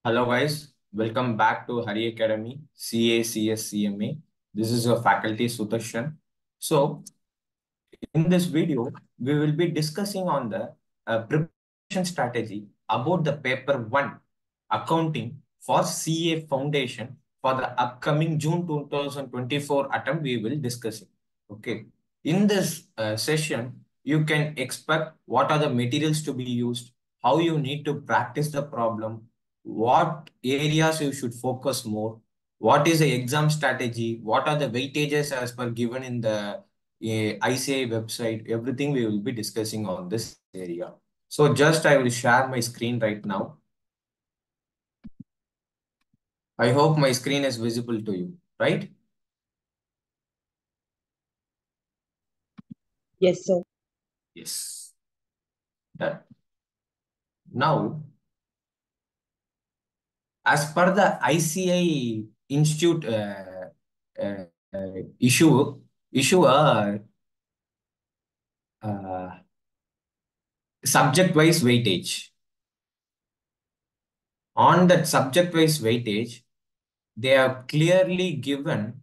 Hello guys, welcome back to Hari Academy, CACS CMA. This is your faculty Sudarshan. So in this video, we will be discussing on the preparation strategy about the paper 1, accounting for CA foundation for the upcoming June 2024 attempt we will discuss it. Okay. In this session, you can expect what are the materials to be used, how you need to practice the problem, what areas you should focus more, what is the exam strategy, what are the weightages as per given in the icai website, everything we will be discussing on this area. So just I will share my screen right now. I hope my screen is visible to you, right? Yes, sir. Yes. Done. Now, as per the ICI Institute uh, issuer subject-wise weightage. On that subject-wise weightage, they are clearly given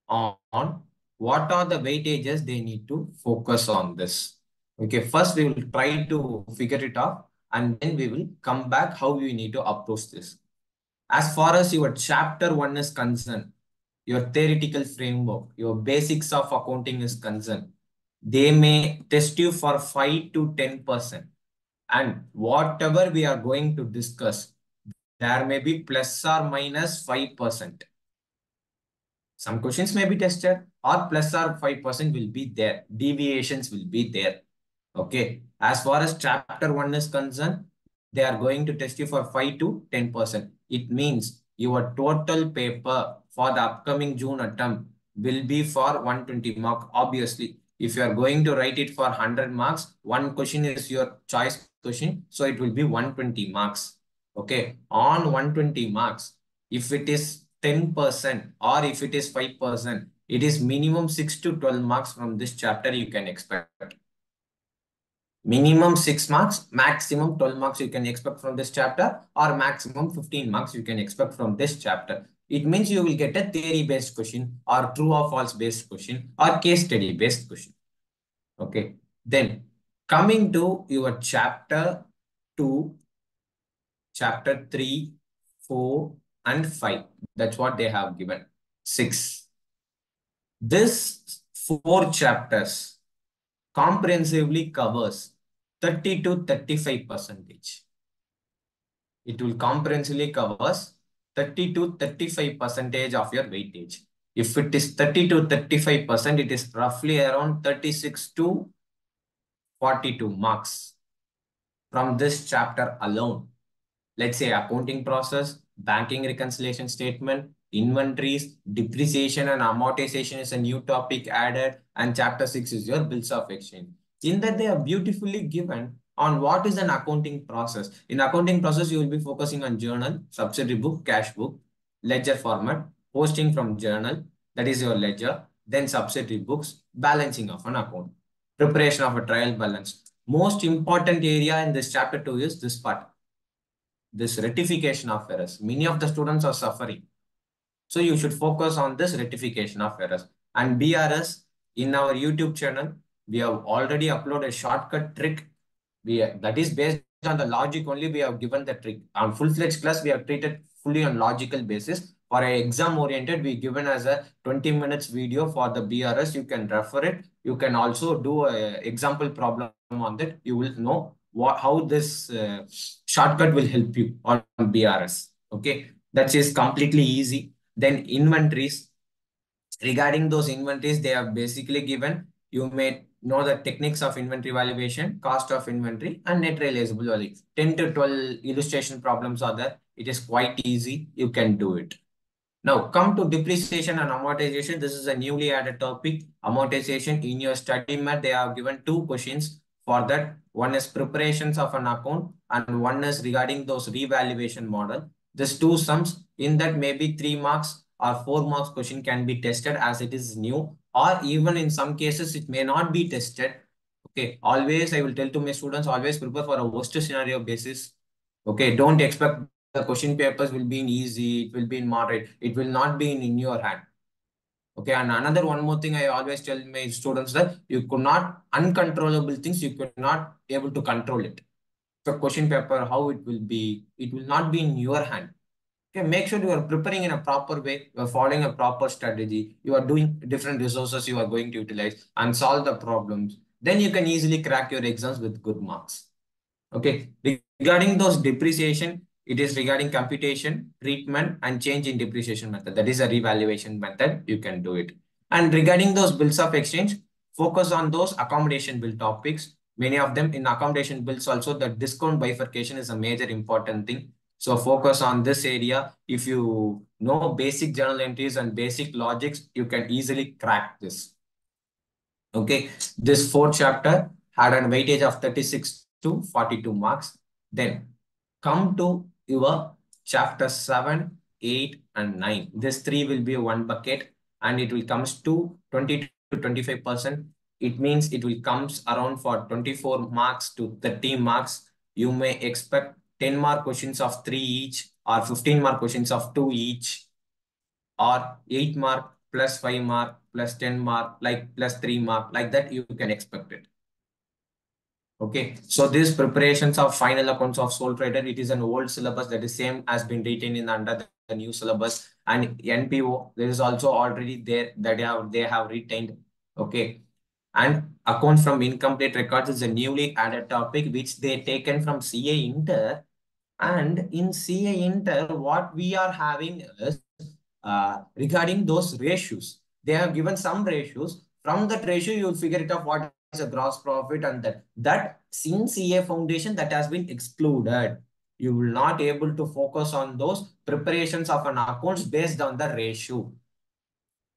on what are the weightages they need to focus on this. Okay, first we will try to figure it out and then we will come back how we need to approach this. As far as your chapter 1 is concerned, your theoretical framework, your basics of accounting is concerned, they may test you for 5 to 10%. And whatever we are going to discuss, there may be plus or minus 5%. Some questions may be tested or plus or 5% will be there. Deviations will be there. Okay. As far as chapter 1 is concerned, they are going to test you for 5 to 10%. It means your total paper for the upcoming June attempt will be for 120 mark. Obviously, if you are going to write it for 100 marks, one question is your choice question. So it will be 120 marks. Okay. On 120 marks, if it is 10% or if it is 5%, it is minimum 6 to 12 marks from this chapter you can expect. Minimum 6 marks, maximum 12 marks you can expect from this chapter, or maximum 15 marks you can expect from this chapter. It means you will get a theory-based question or true or false-based question or case study-based question. Okay. Then coming to your chapter 2, chapter 3, 4, and 5. That's what they have given. 6. This 4 chapters comprehensively covers 30 to 35%. It will comprehensively covers 30 to 35% of your weightage. If it is 30 to 35%, it is roughly around 36 to 42 marks from this chapter alone. Let's say accounting process, banking reconciliation statement, inventories, depreciation and amortization is a new topic added, and chapter 6 is your bills of exchange. In that, they are beautifully given on what is an accounting process. In accounting process, you will be focusing on journal, subsidiary book, cash book, ledger format, posting from journal, that is your ledger, then subsidiary books, balancing of an account, preparation of a trial balance. Most important area in this chapter 2 is this part, this rectification of errors. Many of the students are suffering. So you should focus on this rectification of errors. And BRS, in our YouTube channel, we have already uploaded a shortcut trick. That is based on the logic only, we have given the trick. On full-fledged class, we have treated fully on logical basis. For an exam-oriented, we given as a 20 minutes video for the BRS. You can refer it. You can also do an example problem on that. You will know how this shortcut will help you on BRS. Okay, that is completely easy. Then inventories. Regarding those inventories, they are basically given. You may know the techniques of inventory valuation, cost of inventory, and net realizable value. 10 to 12 illustration problems are there. It is quite easy. You can do it. Now, come to depreciation and amortization. This is a newly added topic. Amortization, in your study mat, they have given 2 questions for that. One is preparations of an account and one is regarding those revaluation model. These 2 sums, in that maybe 3 marks or 4 marks question can be tested as it is new, or even in some cases it may not be tested. Okay, always I will tell to my students, always prepare for a worst scenario basis. Okay, don't expect the question papers will be in easy, it will be in moderate, it will not be in your hand. Okay, and another one more thing I always tell my students that you could not uncontrollable things, you could not able to control it. The question paper, how it will be, it will not be in your hand. Okay, make sure you are preparing in a proper way, you are following a proper strategy, you are doing different resources you are going to utilize and solve the problems. Then you can easily crack your exams with good marks. Okay, regarding those depreciation, it is regarding computation, treatment, and change in depreciation method. That is a revaluation method. You can do it. And regarding those bills of exchange, focus on those accommodation bill topics. Many of them in accommodation bills also, the discount bifurcation is a major important thing. So focus on this area. If you know basic journal entries and basic logics, you can easily crack this. Okay, this fourth chapter had a weightage of 36 to 42 marks. Then come to your chapter 7, 8, and 9. This three will be one bucket and it will comes to 20 to 25%. It means it will comes around for 24 marks to 30 marks. You may expect 10 mark questions of 3 each or 15 mark questions of 2 each or 8 mark plus 5 mark plus 10 mark, like plus 3 mark, like that you can expect it. Okay, so these preparations of final accounts of sole trader, it is an old syllabus that is same as been written in under the new syllabus, and NPO there is also already there that they have retained. Okay, and accounts from incomplete records is a newly added topic which they taken from CA Inter, and in CA Inter what we are having is regarding those ratios. They have given some ratios. From that ratio, you will figure it out what is a gross profit, and that since CA foundation that has been excluded. You will not able to focus on those preparations of an accounts based on the ratio.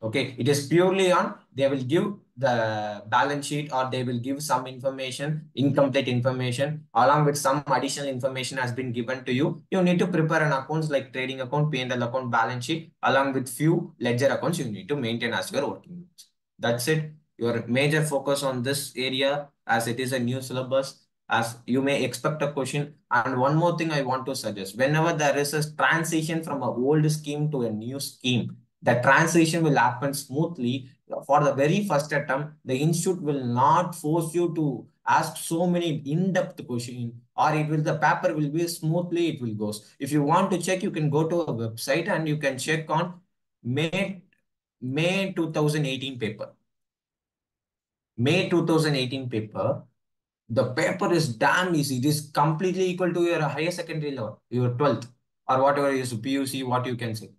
Okay, it is purely on, they will give the balance sheet or they will give some information, incomplete information, along with some additional information has been given to you. You need to prepare an accounts like trading account, P&L account, balance sheet, along with few ledger accounts you need to maintain as your working notes. That's it. Your major focus on this area as it is a new syllabus, as you may expect a question. And one more thing I want to suggest, whenever there is a transition from an old scheme to a new scheme, the transition will happen smoothly. For the very first attempt, the institute will not force you to ask so many in-depth questions, or it will, the paper will be smoothly, it will goes. If you want to check, you can go to a website and you can check on May, May 2018 paper. May 2018 paper, the paper is damn easy. It is completely equal to your higher secondary level, your 12th, or whatever is PUC, what you can say.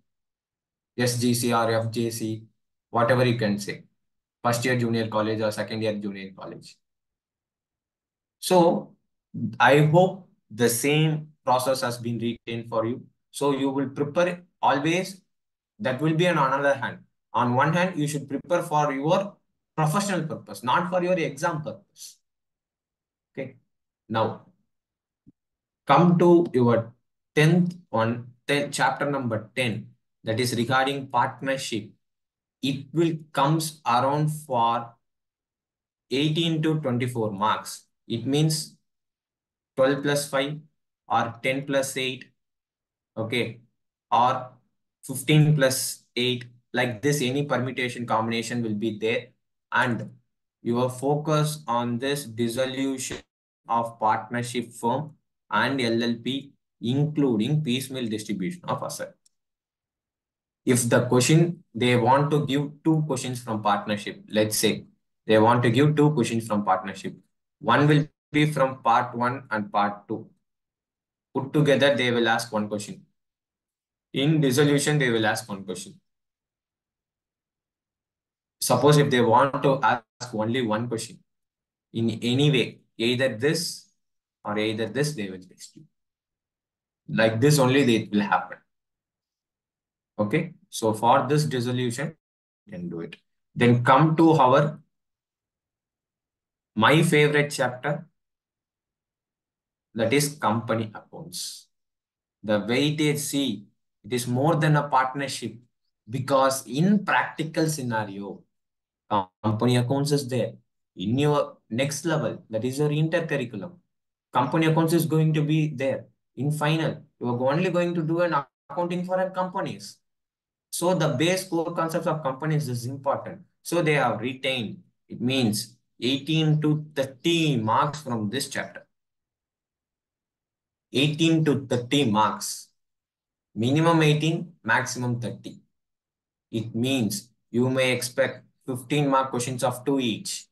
SGC or FJC, whatever you can say. First year junior college or second year junior college. So I hope the same process has been retained for you. So you will prepare always, that will be on another hand. On one hand, you should prepare for your professional purpose, not for your exam purpose. Okay. Now, come to your 10th one, 10, chapter number 10, that is regarding partnership. It will comes around for 18 to 24 marks. It means 12 plus 5 or 10 plus 8, okay, or 15 plus 8. Like this, any permutation combination will be there. And your focus on this dissolution of partnership firm and LLP, including piecemeal distribution of asset. If the question, they want to give two questions from partnership, let's say they want to give two questions from partnership. One will be from part 1 and part 2. Put together, they will ask one question. In dissolution, they will ask one question. Suppose if they want to ask only one question, in any way, either this or either this, they will text you. Like this only, it will happen. Okay. So for this dissolution, you can do it. Then come to our my favorite chapter, that is company accounts. The weightage, see, it is more than a partnership, because in practical scenario, company accounts is there. In your next level, that is your intercurriculum, company accounts is going to be there. In final, you are only going to do an accounting for a companies. So the base core concepts of companies is important. So they have retained. It means 18 to 30 marks from this chapter. 18 to 30 marks. Minimum 18, maximum 30. It means you may expect 15 mark questions of 2 each,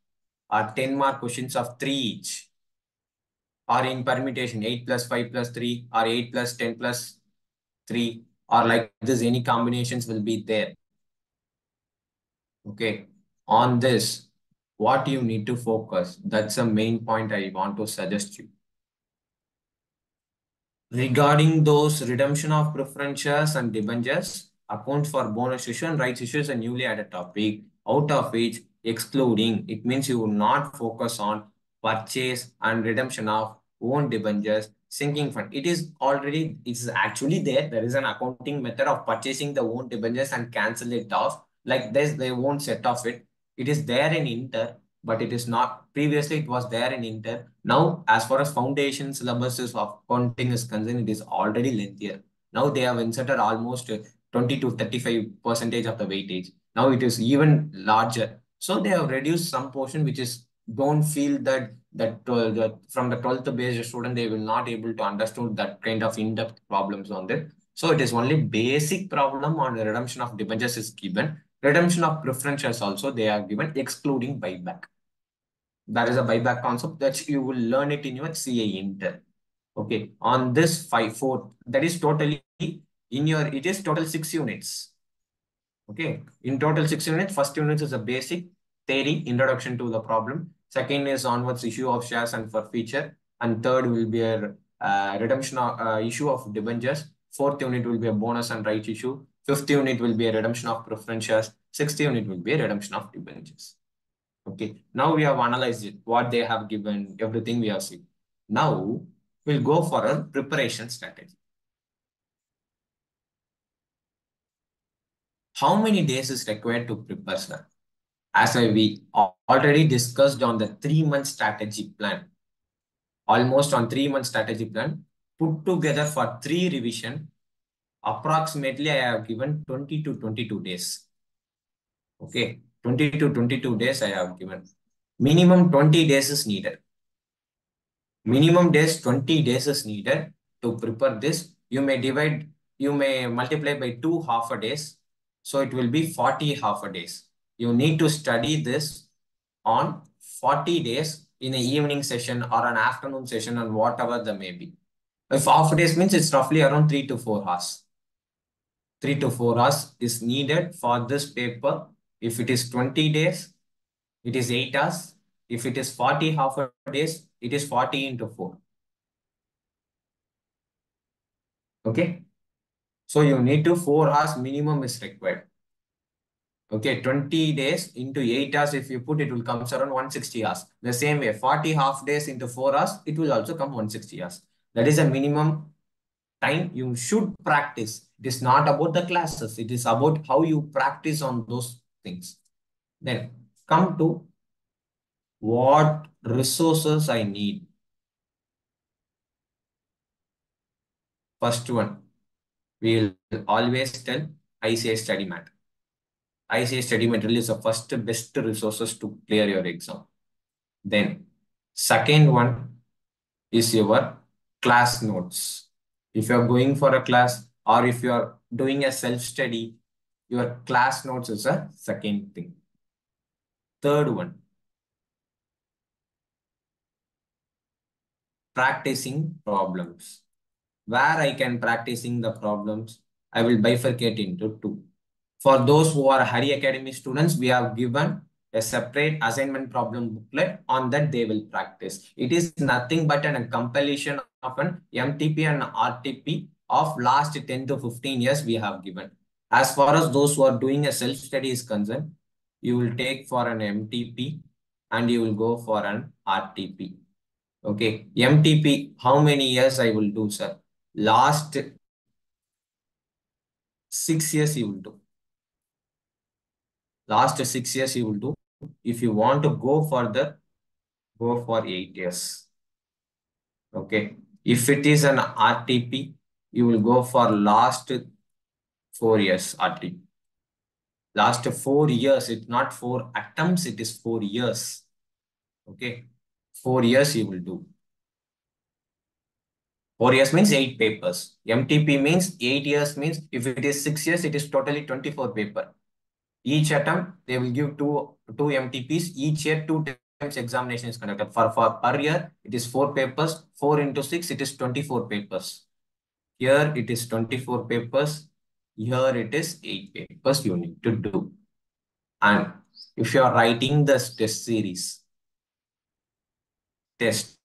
or 10 mark questions of 3 each, or in permutation 8 plus 5 plus 3, or 8 plus 10 plus 3, or like this, any combinations will be there. Okay. On this, what you need to focus, that's the main point I want to suggest you. Regarding those redemption of preferences and debentures, account for bonus issue and rights issue is a newly added topic, out of which excluding, it means you will not focus on purchase and redemption of own debentures, sinking fund. It's actually there. There is an accounting method of purchasing the own debentures and cancel it off. Like this, they won't set off it. It is there in Inter, but it is not. Previously, it was there in Inter. Now, as far as foundation syllabuses of accounting is concerned, it is already lengthier. Now they have inserted almost 20 to 35 percentage of the weightage. Now it is even larger. So they have reduced some portion, which is don't feel that from the 12th based student, they will not able to understand that kind of in-depth problems on that. So it is only basic problem on the redemption of debentures is given. Redemption of preferences also they are given, excluding buyback. That is a buyback concept that you will learn it in your CA Inter. Okay. On this 5-4, that is totally in your, it is total 6 units. Okay. In total 6 units, first unit is a basic theory, introduction to the problem. Second is onwards issue of shares and forfeiture. And third will be a redemption issue of debentures. Fourth unit will be a bonus and right issue. Fifth unit will be a redemption of preference shares. Sixth unit will be a redemption of debentures. Okay, now we have analyzed it, what they have given, everything we have seen. Now we'll go for a preparation strategy. How many days is required to prepare, sir? We already discussed on the 3-month strategy plan, almost on 3-month strategy plan, put together for 3 revision, approximately I have given 20 to 22 days. Okay, 20 to 22 days I have given. Minimum 20 days is needed. Minimum days, 20 days is needed to prepare this. You may multiply by 2 half a days. So it will be 40 half a days. You need to study this on 40 days in an evening session or an afternoon session and whatever the may be. If half a days means it's roughly around 3 to 4 hours. 3 to 4 hours is needed for this paper. If it is 20 days, it is 8 hours. If it is 40 half a days, it is 40 into 4. Okay. So you need to 4 hours minimum is required. Okay, 20 days into 8 hours, if you put, it will come around 160 hours. The same way, 40 half days into 4 hours, it will also come 160 hours. That is a minimum time you should practice. It is not about the classes. It is about how you practice on those things. Then come to what resources I need. First one, we will always tell ICI study mat. ICI study material is the first best resources to clear your exam. Then second one is your class notes. If you are going for a class or if you are doing a self-study, your class notes is a second thing. Third one, practicing problems. Where I can practicing the problems, I will bifurcate into 2. For those who are Hari Academy students, we have given a separate assignment problem booklet. On that, they will practice. It is nothing but a compilation of an MTP and RTP of last 10 to 15 years we have given. As far as those who are doing a self-study is concerned, you will take for an MTP and you will go for an RTP. Okay, MTP, how many years I will do, sir? Last 6 years you will do. Last 6 years you will do. If you want to go further, go for 8 years. Okay. If it is an RTP, you will go for last 4 years RTP. Last 4 years, it's not 4 attempts, it is 4 years. Okay. 4 years you will do. 4 years means 8 papers. MTP means 8 years means if it is 6 years, it is totally 24 paper. Each attempt, they will give two MTPs. Each year, 2 times examination is conducted. For per year, it is 4 papers. 4 into 6, it is 24 papers. Here it is 24 papers. Here it is 8 papers you need to do. And if you are writing this test series, test,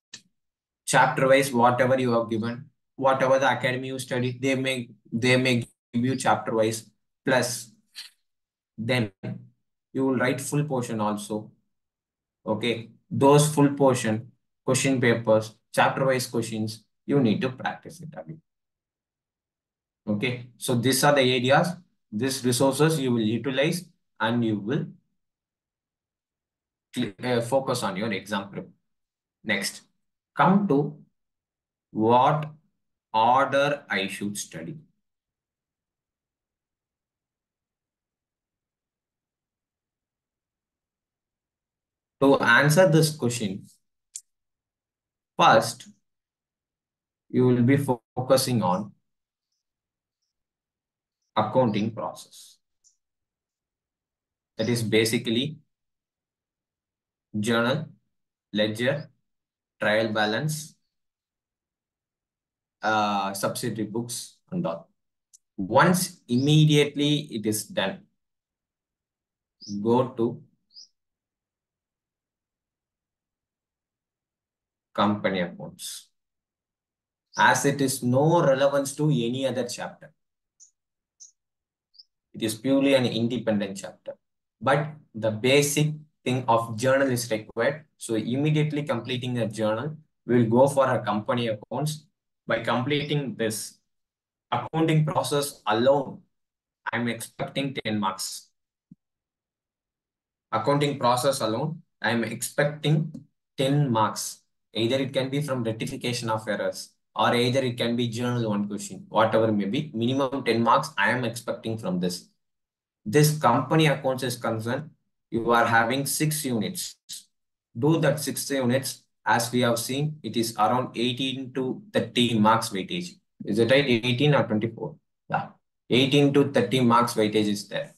chapter wise, whatever you have given, whatever the academy you study, they may give you chapter wise. Plus, then you will write full portion also. Okay, those full portion, question papers, chapter wise questions, you need to practice it again. Okay, so these are the areas, these resources you will utilize and you will focus on your exam prep. Next, come to what order I should study. To answer this question, first, you will be focusing on accounting process. That is basically journal, ledger, trial balance, subsidiary books and all. Once immediately it is done, go to company accounts. As it is no relevance to any other chapter. It is purely an independent chapter. But the basic thing of journal is required. So immediately completing a journal, we will go for a company accounts. By completing this accounting process alone, I'm expecting 10 marks. Accounting process alone, I'm expecting 10 marks. Either it can be from rectification of errors or either it can be journal one question, whatever may be. Minimum 10 marks I am expecting from this. This company accounts is concerned, you are having 6 units. Do that 6 units. As we have seen, it is around 18 to 30 marks weightage. Is it right? 18 or 24? Yeah. 18 to 30 marks weightage is there.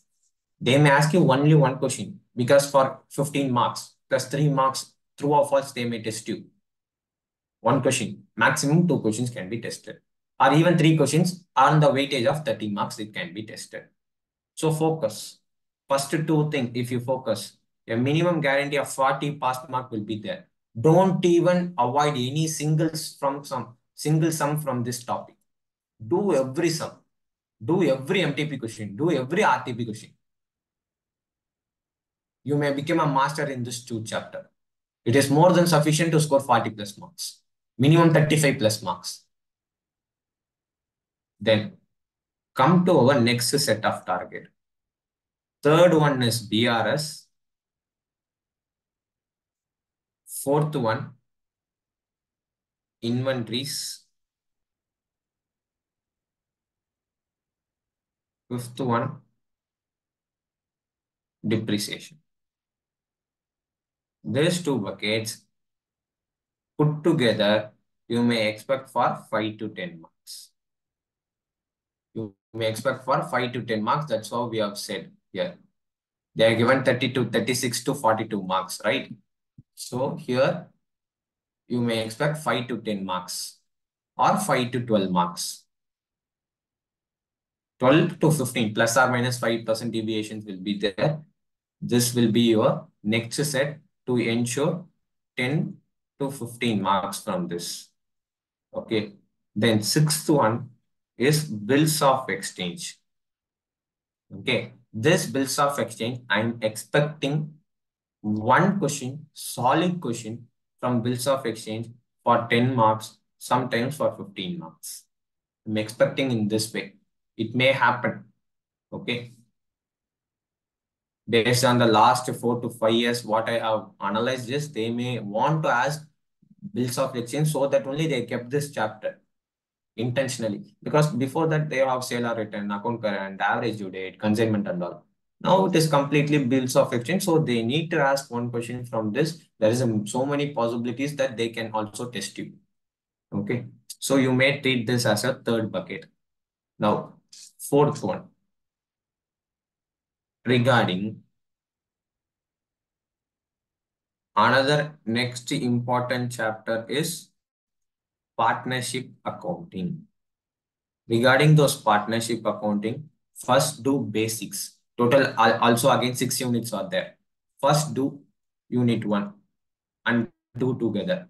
They may ask you only one question because for 15 marks plus 3 marks, true or false, they may test you. One question, maximum 2 questions can be tested. Or even 3 questions on the weightage of 30 marks, it can be tested. So focus. First 2 things, if you focus, a minimum guarantee of 40 pass mark will be there. Don't even avoid any single sum from this topic. Do every sum. Do every MTP question. Do every RTP question. You may become a master in this 2 chapter. It is more than sufficient to score 40 plus marks. Minimum 35 plus marks. Then come to our next set of target. Third one is BRS. Fourth one, inventories. Fifth one, depreciation. These 2 buckets put together, you may expect for 5 to 10 marks. You may expect for 5 to 10 marks. That's how we have said here. They are given 36 to 42 marks, right? So here you may expect 5 to 10 marks or 5 to 12 marks. 12 to 15 plus or minus 5% deviations will be there. This will be your next set to ensure 10 to 15 marks from this. Okay. Then sixth one is bills of exchange. Okay. This bills of exchange, I'm expecting one question, solid question from bills of exchange for 10 marks, sometimes for 15 marks. I'm expecting in this way. It may happen. Okay. Based on the last 4 to 5 years, what I have analyzed is they may want to ask bills of exchange, so that only they kept this chapter intentionally. Because before that, they have sale or return, account current, average due date, consignment and all. Now it is completely bills of exchange. So they need to ask one question from this. There is so many possibilities that they can also test you. Okay. So you may treat this as a third bucket. Now, fourth one, regarding another next important chapter is partnership accounting. Regarding those partnership accounting, first do basics. Total also again 6 units are there. First do unit 1 and do together.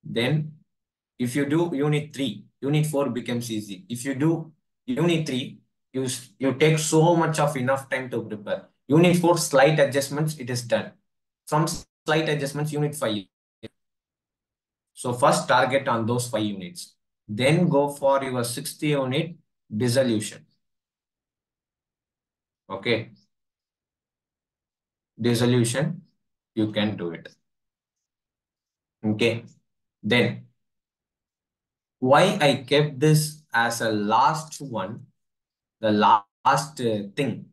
Then if you do unit 3, unit 4 becomes easy. If you do unit 3, you take so much of enough time to prepare. Unit 4, slight adjustments, it is done. From slight adjustments, unit 5. So first target on those 5 units. Then go for your 60 unit dissolution. Okay. Dissolution, you can do it. Okay. Then why I kept this as a last one, the last thing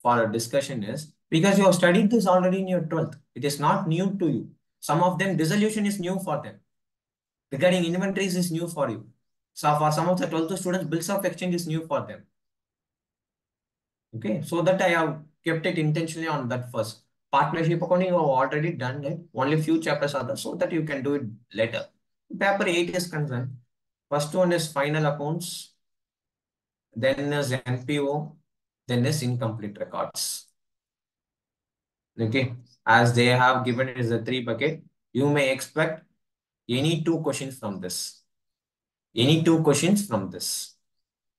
for a discussion is because you have studied this already in your 12th. It is not new to you. Some of them, dissolution is new for them. Regarding inventories is new for you. So for some of the 12th students, bills of exchange is new for them. Okay, so that I have kept it intentionally on that first. Partnership accounting, you have already done it. Only few chapters are there so that you can do it later. Paper 8 is concerned. First one is final accounts, then is NPO, then is incomplete records. Okay, as they have given it as a 3 bucket, you may expect any 2 questions from this. Any 2 questions from this.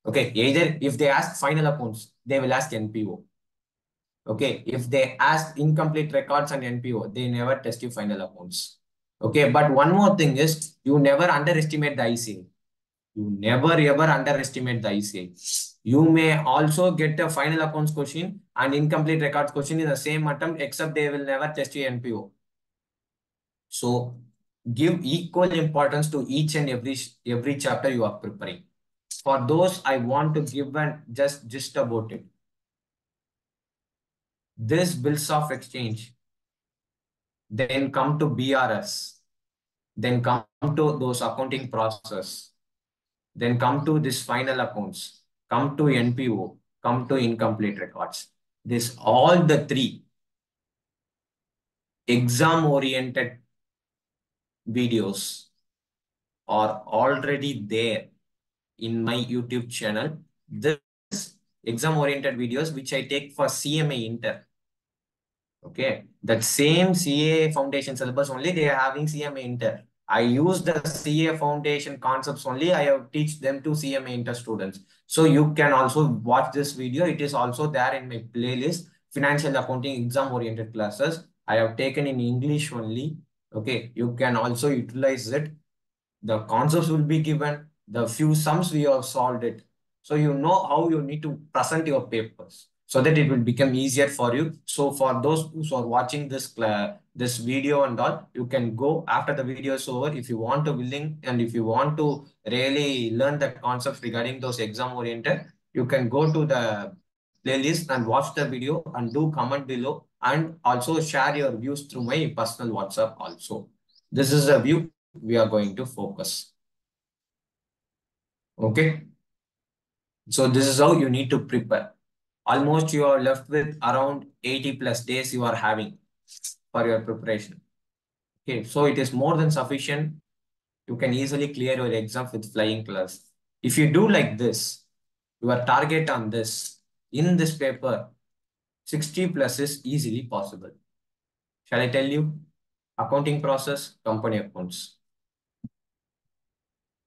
Okay, either if they ask final accounts, they will ask NPO. Okay, if they ask incomplete records and NPO, they never test you final accounts. Okay, but one more thing is you never underestimate the icai. You never ever underestimate the icai. You may also get a final accounts question and incomplete records question in the same attempt, except they will never test you NPO. So give equal importance to each and every chapter you are preparing. For those, I want to give an just about it. This bills of exchange, then come to BRS, then come to those accounting process, then come to this final accounts, come to NPO, come to incomplete records. This all the 3 exam oriented videos are already there in my YouTube channel. This exam oriented videos which I take for CMA Inter. Okay, that same CA foundation syllabus only they are having CMA Inter. I use the CA foundation concepts only. I have teach them to CMA Inter students. So you can also watch this video. It is also there in my playlist, financial accounting exam oriented classes. I have taken in English only. Okay, you can also utilize it. The concepts will be given. The few sums we have solved it. So you know how you need to present your papers so that it will become easier for you. So for those who are watching this video and all, you can go after the video is over. If you want to willing and if you want to really learn the concepts regarding those exam oriented, you can go to the playlist and watch the video and do comment below and also share your views through my personal WhatsApp also. This is a view we are going to focus. Okay. So this is how you need to prepare. Almost you are left with around 80 plus days you are having for your preparation. Okay. So it is more than sufficient. You can easily clear your exam with flying colors. If you do like this, your target on this, in this paper, 60 plus is easily possible. Shall I tell you? Accounting process, company accounts,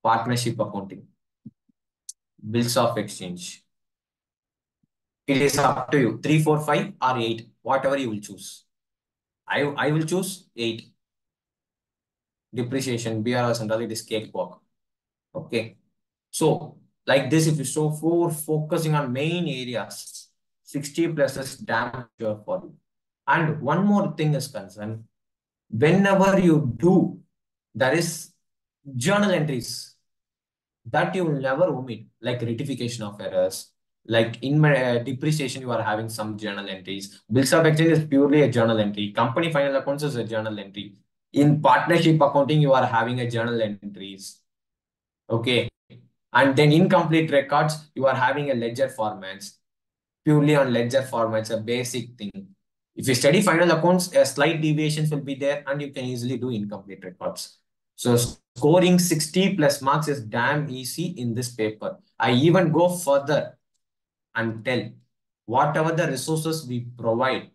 partnership accounting, bills of exchange. It is up to you. 3, 4, 5 or 8, whatever you will choose. I will choose 8. Depreciation, BRS and all, it is cakewalk. Okay. So like this, if you show 4 focusing on main areas, 60 plus is damn sure for you. And one more thing is concerned. Whenever you do There is journal entries that you will never omit, like rectification of errors, like in depreciation, you are having some journal entries. Bills of exchange is purely a journal entry. Company final accounts is a journal entry. In partnership accounting, you are having a journal entries. Okay. And then incomplete records, you are having a ledger formats, purely on ledger formats, a basic thing. If you study final accounts, a slight deviations will be there and you can easily do incomplete records. So scoring 60 plus marks is damn easy in this paper. I even go further and tell whatever the resources we provide,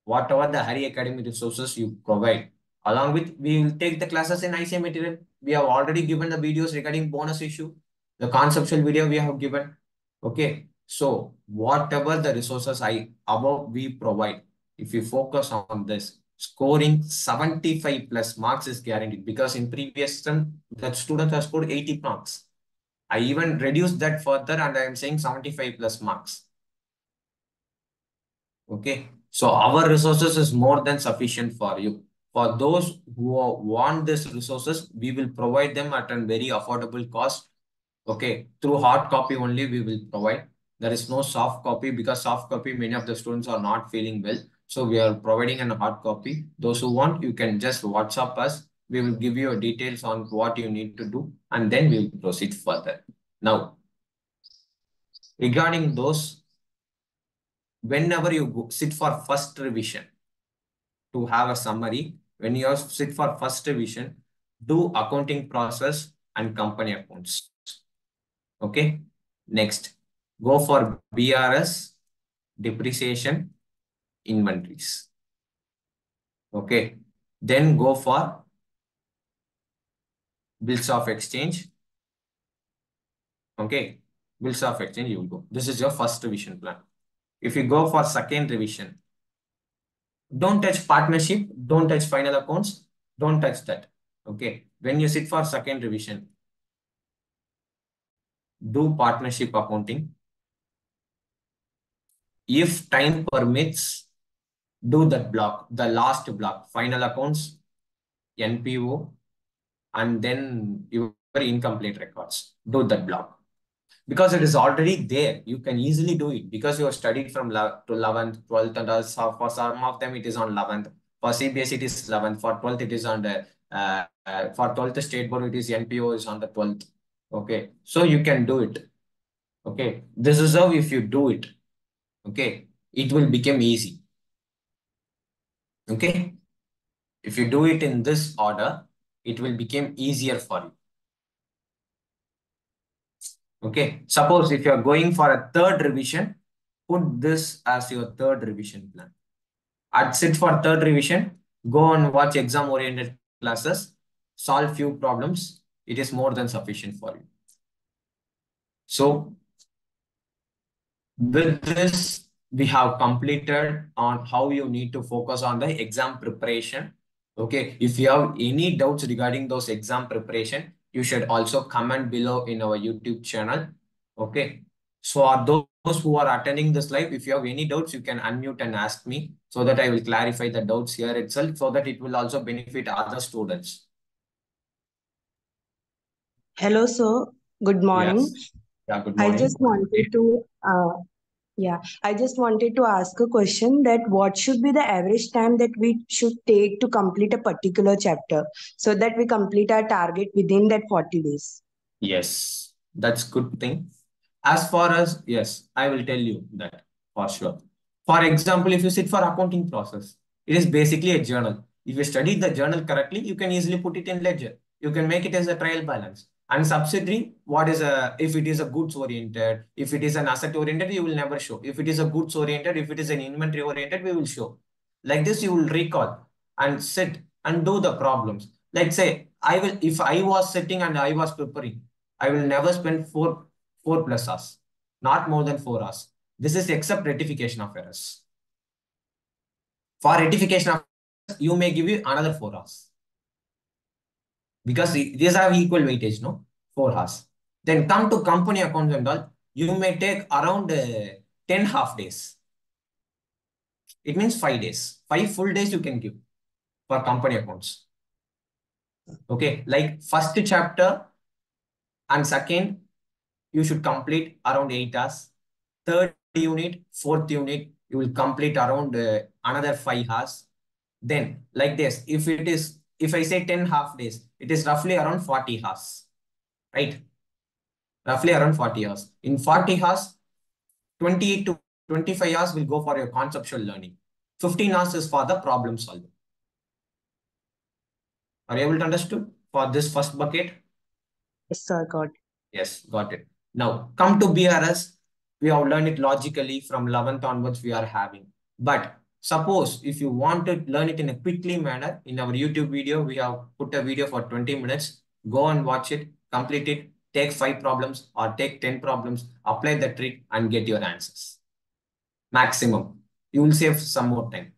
whatever the Hari Academy resources you provide, along with we will take the classes in ICA material. We have already given the videos regarding bonus issue, the conceptual video we have given. Okay. So whatever the resources I above we provide, if you focus on this, scoring 75 plus marks is guaranteed because in previous term, that student has scored 80 marks. I even reduced that further and I am saying 75 plus marks. Okay. So our resources is more than sufficient for you. For those who want these resources, we will provide them at a very affordable cost. Okay. Through hard copy only we will provide. There is no soft copy because soft copy, many of the students are not feeling well. So we are providing a hard copy. Those who want, you can just WhatsApp us. We will give you details on what you need to do and then we will proceed further. Now, regarding those, whenever you sit for first revision, to have a summary, when you sit for first revision, do accounting process and company accounts. Okay. Next, go for BRS, depreciation, inventories. Okay. Then go for bills of exchange. Okay. Bills of exchange, you will go. This is your first revision plan. If you go for second revision, don't touch partnership, don't touch final accounts, don't touch that. Okay. When you sit for second revision, do partnership accounting. If time permits, do that block, the last block, final accounts, NPO, and then your incomplete records. Do that block. Because it is already there. You can easily do it because you have studied from to 11th, 12th, and for some of them it is on 11th. For CBS it is 11th. For 12th it is on the for 12th state board it is NPO is on the 12th. Okay. So you can do it. Okay. This is how if you do it. Okay. It will become easy. Okay. If you do it in this order, it will become easier for you. Okay. Suppose if you are going for a third revision, put this as your third revision plan. I'd sit for third revision, go and watch exam-oriented classes, solve few problems. It is more than sufficient for you. So with this, we have completed on how you need to focus on the exam preparation. Okay, if you have any doubts regarding those exam preparation, you should also comment below in our YouTube channel. Okay, so are those who are attending this live, if you have any doubts, you can unmute and ask me so that I will clarify the doubts here itself so that it will also benefit other students. Hello, sir. Good morning. Yes. Yeah, good I morning. just wanted to, I just wanted to ask a question that what should be the average time that we should take to complete a particular chapter so that we complete our target within that 40 days? Yes, that's good thing. As far as, yes, I will tell you that for sure. For example, if you sit for accounting process, it is basically a journal. If you study the journal correctly, you can easily put it in ledger. You can make it as a trial balance. And subsidiary, what is if it is a goods oriented, if it is an asset oriented, you will never show. If it is a goods oriented, if it is an inventory oriented, we will show. Like this, you will recall and sit and do the problems. Let's say if I was sitting and I was preparing, I will never spend four plus hours, not more than 4 hours. This is except rectification of errors. For rectification of errors, you may give you another 4 hours because these are equal weightage, no? 4 hours. Then come to company accounts and all, you may take around 10 half days. It means 5 days. 5 full days you can give for company accounts. Okay, like first chapter and second, you should complete around 8 hours. Third unit, fourth unit, you will complete around another 5 hours. Then, like this, if I say 10 half days, it is roughly around 40 hours, right? Roughly around 40 hours. In 40 hours, 28 to 25 hours will go for your conceptual learning. 15 hours is for the problem solving. Are you able to understand for this first bucket? Yes, sir, got it. Yes, got it. Now, come to BRS. We have learned it logically from 11th onwards we are having. But suppose if you want to learn it in a quickly manner, in our YouTube video, we have put a video for 20 minutes. Go and watch it, complete it, take 5 problems or take 10 problems, apply the trick and get your answers. Maximum. You will save some more time.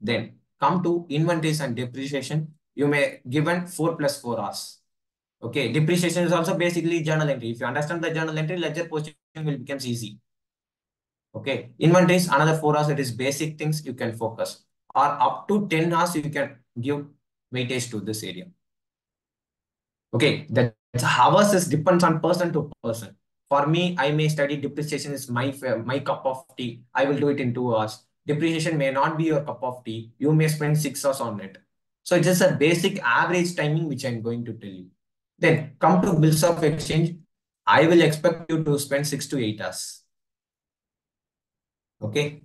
Then come to inventories and depreciation. You may given 4 plus 4 hours. Okay, depreciation is also basically journal entry. If you understand the journal entry, ledger posting will becomes easy. Okay, inventories, another 4 hours, it is basic things you can focus. Or up to 10 hours, you can give weightage to this area. Okay, the hours is depends on person to person. For me, I may study depreciation is my cup of tea. I will do it in 2 hours. Depreciation may not be your cup of tea. You may spend 6 hours on it. So it's just a basic average timing which I'm going to tell you. Then come to bills of exchange. I will expect you to spend 6 to 8 hours. Okay.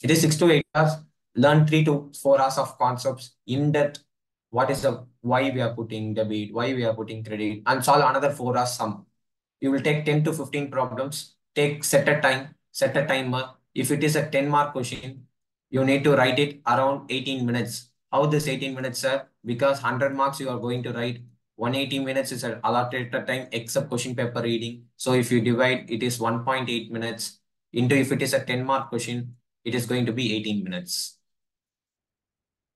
It is 6 to 8 hours. Learn 3 to 4 hours of concepts in depth. What is the why we are putting debit, why we are putting credit, and solve another 4 hours sum. You will take 10 to 15 problems. Take set a time, set a timer. If it is a 10 mark question, you need to write it around 18 minutes. How this 18 minutes, sir? Because 100 marks you are going to write. 180 minutes is an allotted time except question paper reading. So if you divide, it is 1.8 minutes into if it is a 10 mark question, it is going to be 18 minutes.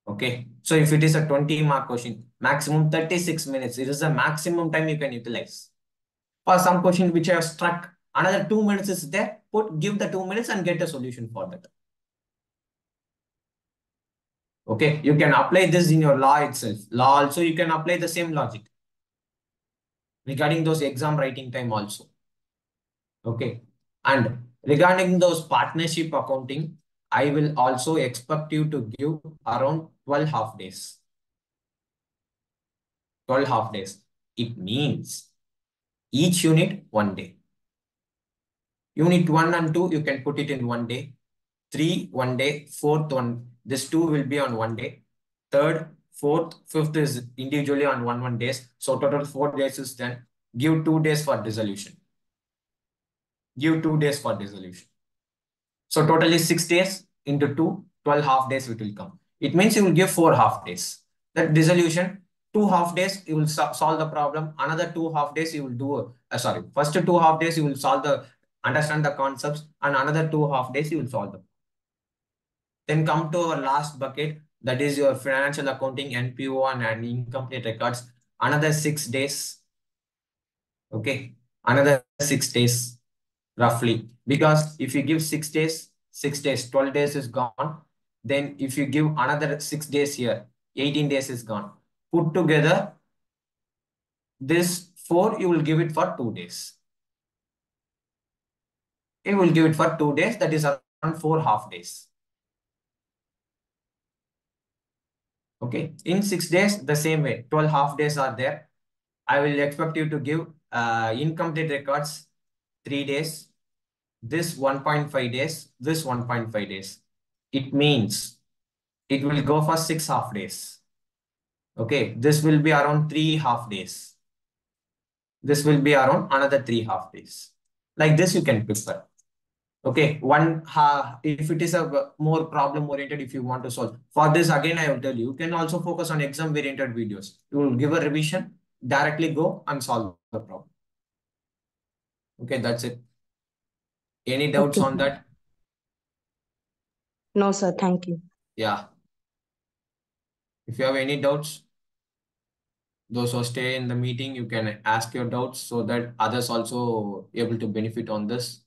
Okay. So if it is a 20 mark question, maximum 36 minutes. It is the maximum time you can utilize. For some question which I have struck, another 2 minutes is there. Give the 2 minutes and get a solution for that. Okay. You can apply this in your law itself. Law also, you can apply the same logic regarding those exam writing time also. Okay. And regarding those partnership accounting, I will also expect you to give around 12 half days. 12 half days. It means each unit 1 day. Unit 1 and 2, you can put it in 1 day. 3, 1 day. Fourth one, this 2 will be on 1 day. Third, fourth, fifth is individually on 1 days. So total 4 days is done. Give 2 days for dissolution. Give 2 days for dissolution. So totally 6 days into 2, 12 half days it will come. It means you will give 4 half days. That dissolution, 2 half days you will solve the problem. Another 2 half days you will do, first 2 half days you will understand the concepts, and another 2 half days you will solve them. Then come to our last bucket, that is your financial accounting, NPO and incomplete records. Another 6 days. Okay. Another 6 days roughly. Because if you give 6 days, 6 days, 12 days is gone. Then if you give another 6 days here, 18 days is gone. Put together this 4, you will give it for 2 days. You will give it for 2 days, that is around 4 half days. Okay. In 6 days, the same way, 12 half days are there. I will expect you to give incomplete records 3 days, this 1.5 days, this 1.5 days. It means it will go for 6 half days. Okay, this will be around 3 half days. This will be around another 3 half days. Like this, you can prefer. Okay, if it is a more problem oriented, if you want to solve. For this, again, I will tell you, you can also focus on exam oriented videos. You will give a revision, directly go and solve the problem. Okay, that's it. Any doubts Okay. on that? No, sir. Thank you. Yeah. If you have any doubts, those who stay in the meeting, you can ask your doubts so that others also able to benefit on this.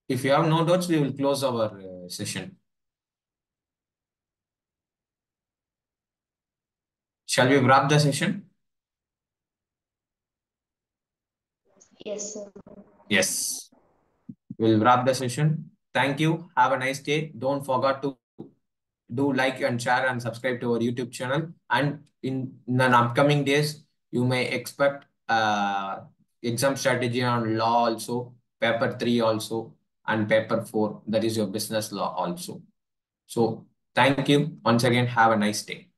If you have no doubts, we will close our session. Shall we wrap the session? Yes, sir. Yes. We'll wrap the session. Thank you. Have a nice day. Don't forget to do like and share and subscribe to our YouTube channel. And in the upcoming days, you may expect exam strategy on law also, paper 3 also, and paper 4, that is your business law also. So thank you. Once again, have a nice day.